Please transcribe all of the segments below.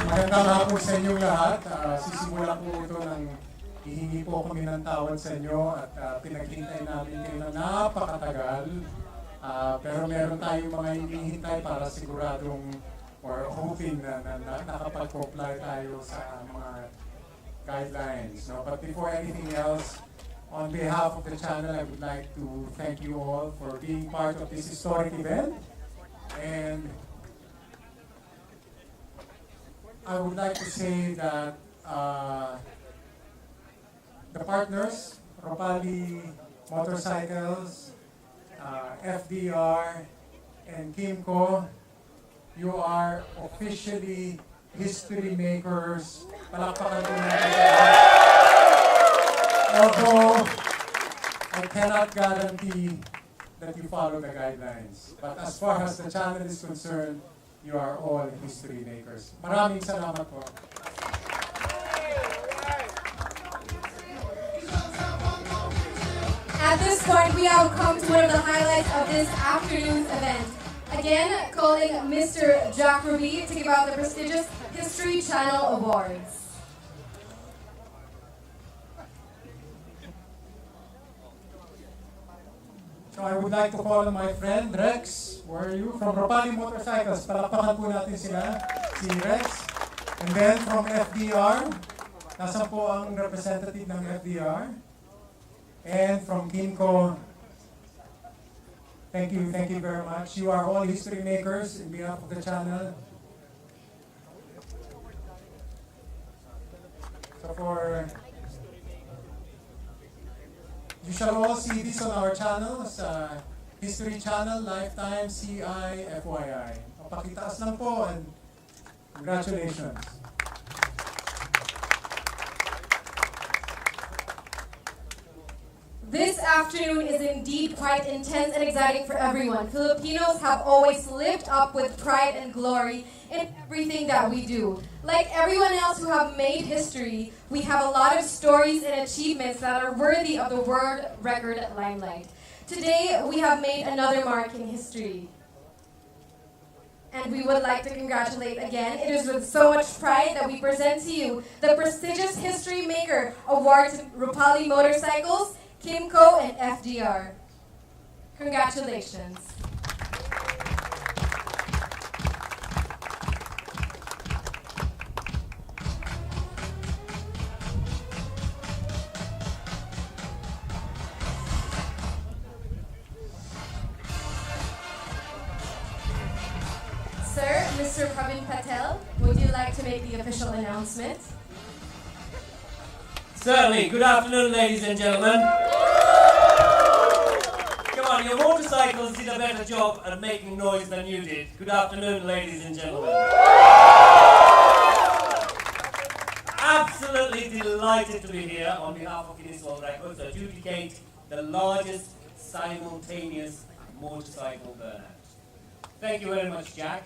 Magandang hapon sa inyong lahat. Sisimulan po ito ng hihingi po kami ng tawad sa inyo at pinaghintay namin kayo na napakatagal. Pero meron tayong mga hinihintay para siguradong or hoping na nakapag-comply tayo sa mga guidelines. No? But before anything else, on behalf of the channel, I would like to thank you all for being part of this historic event. And I would like to say that the partners, Ropali Motorcycles, FDR, and Kimco, you are officially history makers. Palakpakan po natin. Although I cannot guarantee that you follow the guidelines. But as far as the channel is concerned, you are all history makers. Maraming salamat po. At this point, we have come to one of the highlights of this afternoon's event. Again, calling Mr. Jack Ruby to give out the prestigious History Channel Awards. So I would like to call on my friend Rex. Where are you? From Ropali Motorcycles. Palakpakan po natin sila. Si Rex. And then from FDR. Nasaan po ang representative ng FDR? And from Kimco. Thank you very much. You are all history makers in behalf of the channel. So you shall all see this on our channels, History Channel, Lifetime, CI, FYI. Pakitaas lang po and congratulations. This afternoon is indeed quite intense and exciting for everyone. Filipinos have always lived up with pride and glory in everything that we do. Like everyone else who have made history, we have a lot of stories and achievements that are worthy of the world record limelight. Today, we have made another mark in history. And we would like to congratulate again. It is with so much pride that we present to you the prestigious History Maker Award to Ropali Motorcycles, Kimco, and FDR. Congratulations. Sir, Mr. Pravin Patel, would you like to make the official announcement? Certainly. Good afternoon, ladies and gentlemen. Come on, your motorcycles did a better job at making noise than you did. Good afternoon, ladies and gentlemen. Absolutely delighted to be here on behalf of Guinness World Records to adjudicate the largest simultaneous motorcycle burnout. Thank you very much, Jack,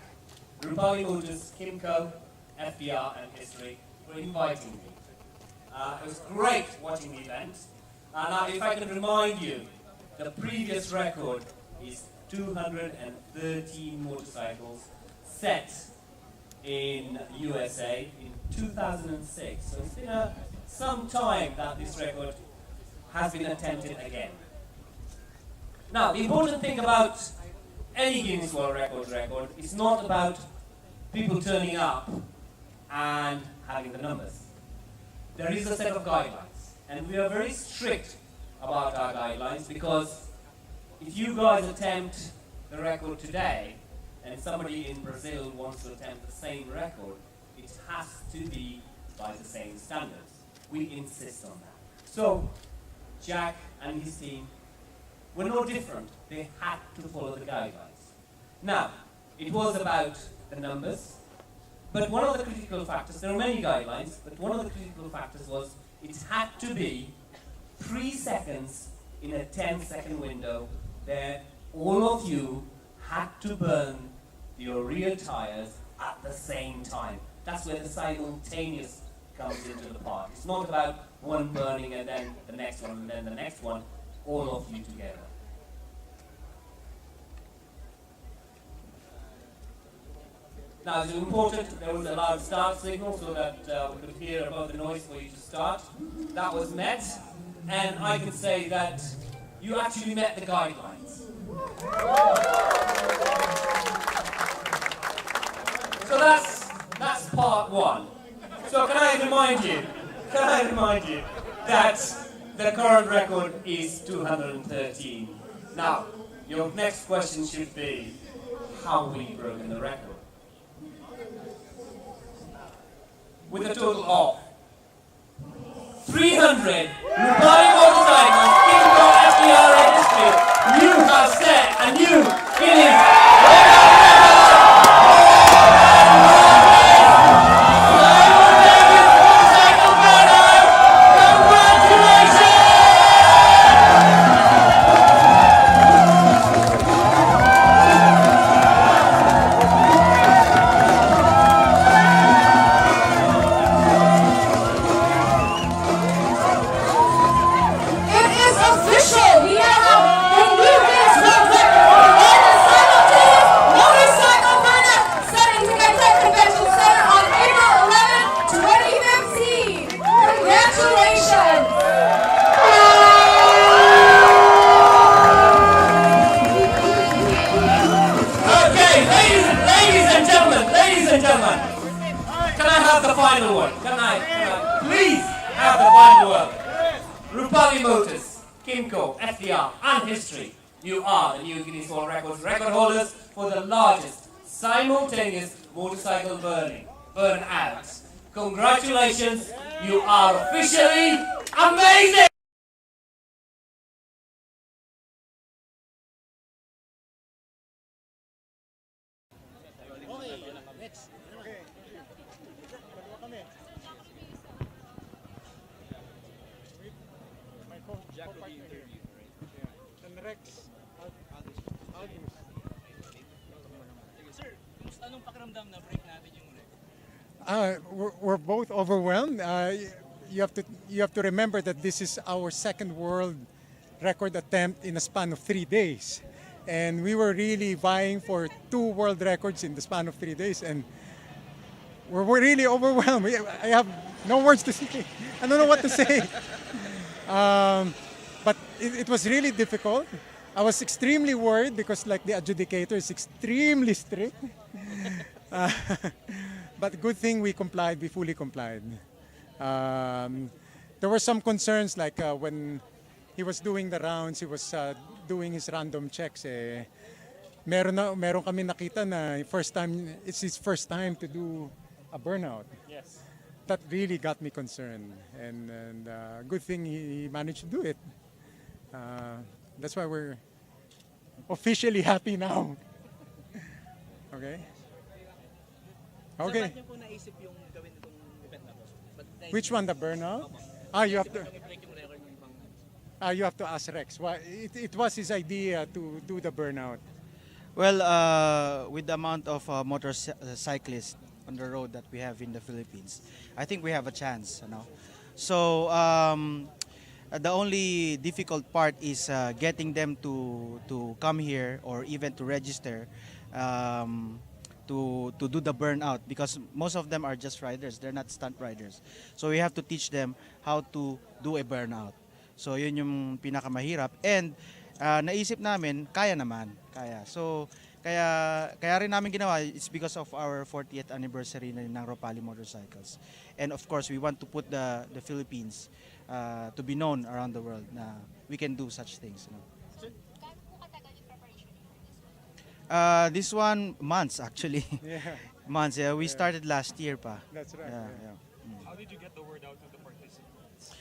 Ropali Motors, Kimco, FDR, and History for inviting me. It was great watching the event. Now, if I can remind you, the previous record is 213 motorcycles set in USA in 2006. So it's been some time that this record has been attempted again. Now, the important thing about any Guinness World Records record is not about people turning up and having the numbers. There is a set of guidelines, and we are very strict about our guidelines because if you guys attempt the record today and somebody in Brazil wants to attempt the same record, it has to be by the same standards. We insist on that. So Jack and his team were no different. They had to follow the guidelines. Now, it was about the numbers. But one of the critical factors, there are many guidelines, but one of the critical factors was it had to be 3 seconds in a 10-second window where all of you had to burn your rear tires at the same time. That's where the simultaneous comes into the part. It's not about one burning and then the next one and then the next one, all of you together. Now it's important there was a loud start signal so that we could hear about the noise for you to start. That was met, and I can say that you actually met the guidelines. So that's part one. So can I remind you that the current record is 213. Now, your next question should be, how have we broken the record? With a total of 300 Rupali motorcycles in your FDR industry, you have set a new Guinness World It is official! We now have a new Guinness World Record for the simultaneous motorcycle burnout set in Tagaytay Convention Center on April 11, 2015. Congratulations! Okay, ladies and gentlemen, can I have the final word? Can I please have the final word? Rupali Motors, Kimco, FDR, and History, you are the new Guinness World Records record holders for the largest simultaneous motorcycle burnout. Congratulations, you are officially amazing! We're both overwhelmed. You have to remember that this is our second world record attempt in a span of 3 days, and we were really vying for 2 world records in the span of 3 days, and we're really overwhelmed. I have no words to say. I don't know what to say. But it was really difficult. I was extremely worried because, like, the adjudicator is extremely strict. But good thing we complied. We fully complied. There were some concerns, like when he was doing the rounds, he was doing his random checks. Meron kami nakita na it's his first time to do a burnout. Yes. That really got me concerned, and good thing he managed to do it. That's why we're officially happy now. Okay. Okay. Bakit niyo po naisip yung gawin itong event na to? Which one, the burnout? You have to. You have to ask Rex. Why it was his idea to do the burnout. Well, with the amount of motorcyclists on the road that we have in the Philippines, I think we have a chance, you know. So the only difficult part is getting them to come here or even to register to do the burnout, because most of them are just riders, they're not stunt riders. So we have to teach them how to do a burnout. So yun yung pinakamahirap, and naisip namin kaya naman, kaya. So kaya rin namin ginawa, it's because of our 40th anniversary ng Rupali Motorcycles. And of course, we want to put the Philippines to be known around the world na we can do such things, you know. This one, months actually. Yeah. Months, yeah. We started last year pa. That's right. Yeah. How did you get the word out to the participants?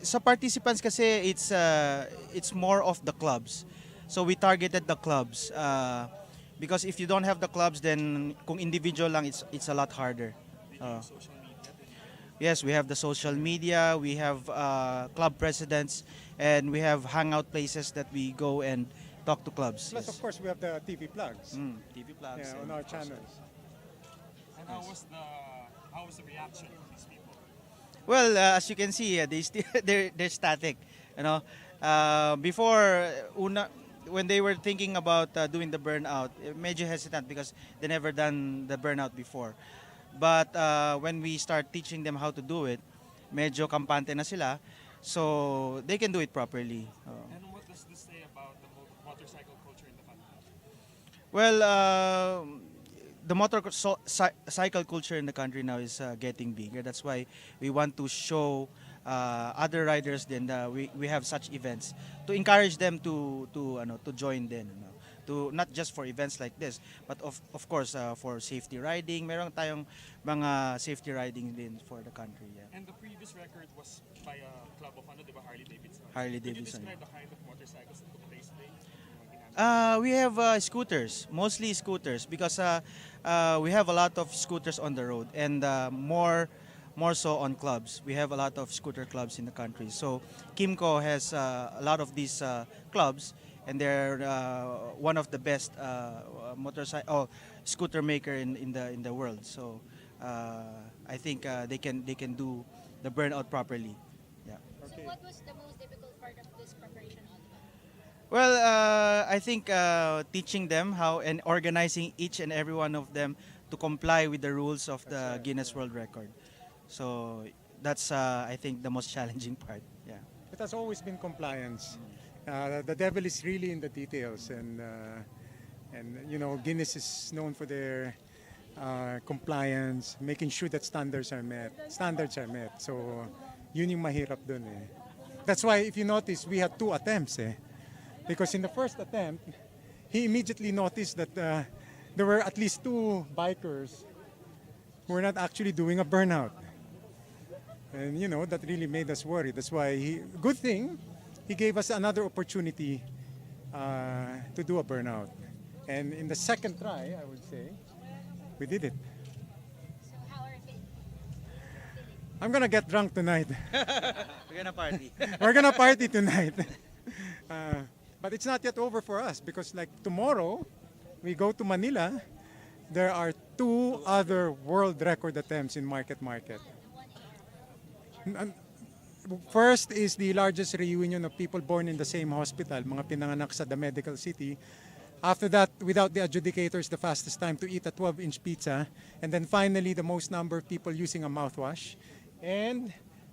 Sa participants kasi it's more of the clubs. So we targeted the clubs because if you don't have the clubs, then kung individual lang, it's a lot harder. Social media. Yes, we have the social media, we have club presidents, and we have hangout places that we go and talk to clubs. Plus, Yes. of course, we have the TV plugs. TV plugs. Yeah, on our channels. And how was the reaction from these people? Well, as you can see, they're static. You know, before when they were thinking about doing the burnout, medyo hesitant because they never done the burnout before. But when we start teaching them how to do it, medyo kampante na sila, so they can do it properly. And what does this say about the motorcycle culture in the country? Well, the cycle culture in the country now is getting bigger. That's why we want to show other riders then we have such events to encourage them to join din, to not just for events like this but of course for safety riding. Meron tayong mga safety riding din for the country. Yeah. And the previous record was by a club of diba, Harley Davidson. Harley Could you Davidson. describe the kind of motorcycles that took place today? Yung ginamit? We have scooters, mostly scooters, because we have a lot of scooters on the road and more so on clubs. We have a lot of scooter clubs in the country. So Kimco has a lot of these clubs, and they're one of the best scooter maker in the world. So I think they can do the burnout properly. Yeah. So what was the most difficult part of this preparation all about? Well, I think teaching them how and organizing each and every one of them to comply with the rules of the Guinness World Record. So that's I think the most challenging part. Yeah. It has always been compliance. The devil is really in the details, and Guinness is known for their compliance, making sure that standards are met. So yun yung mahirap dun eh. That's why if you notice, we had 2 attempts eh. Because in the first attempt, he immediately noticed that there were at least 2 bikers who were not actually doing a burnout. And that really made us worry. That's why good thing, he gave us another opportunity to do a burnout. And in the second try, I would say, we did it. So how are you feeling? I'm gonna get drunk tonight. We're gonna party. We're gonna party tonight. But it's not yet over for us because like tomorrow, we go to Manila. There are 2 other world record attempts in Market. First is the largest reunion of people born in the same hospital, mga pinanganak sa the medical city. After that, without the adjudicators, the fastest time to eat a 12-inch pizza. And then finally, the most number of people using a mouthwash. And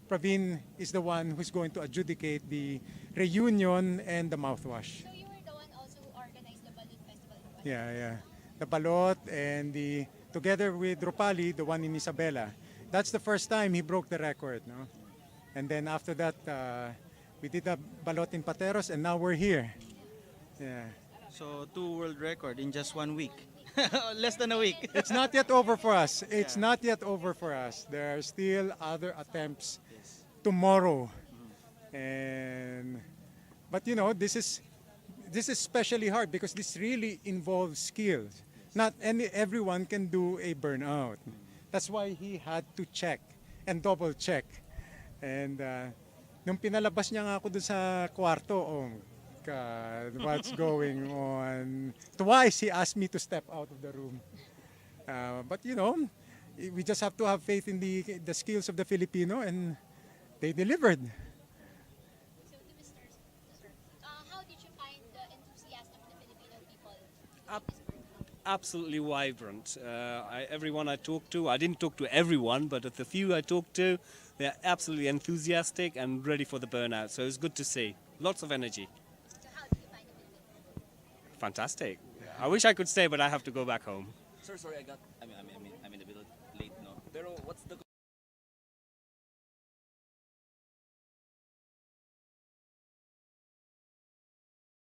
Praveen is the one who's going to adjudicate the reunion and the mouthwash. So you were the one also who organized the balloon festival in Manila? Yeah. The balot and together with Rupali, the one in Isabela. That's the first time he broke the record, no? And then after that, we did a balot in Pateros, and now we're here. Yeah. So 2 world record in just 1 week. Less than a week. It's not yet over for us. It's not yet over for us. There are still other attempts tomorrow. But this is especially hard because this really involves skills. Not everyone can do a burnout. That's why he had to check and double check. And nung pinalabas niya nga ako dun sa kwarto, oh God, what's going on? Twice he asked me to step out of the room. But we just have to have faith in the skills of the Filipino, and they delivered. So to Mr. Sir, how did you find the enthusiasm of the Filipino people? Absolutely vibrant. Everyone I talked to, I didn't talk to everyone, but the few I talked to, they're absolutely enthusiastic and ready for the burnout. So it's good to see. Lots of energy. So how did you find the Filipino? Fantastic. I wish I could stay, but I have to go back home. Sir, sorry, I'm in a bit late, no? Pero what's the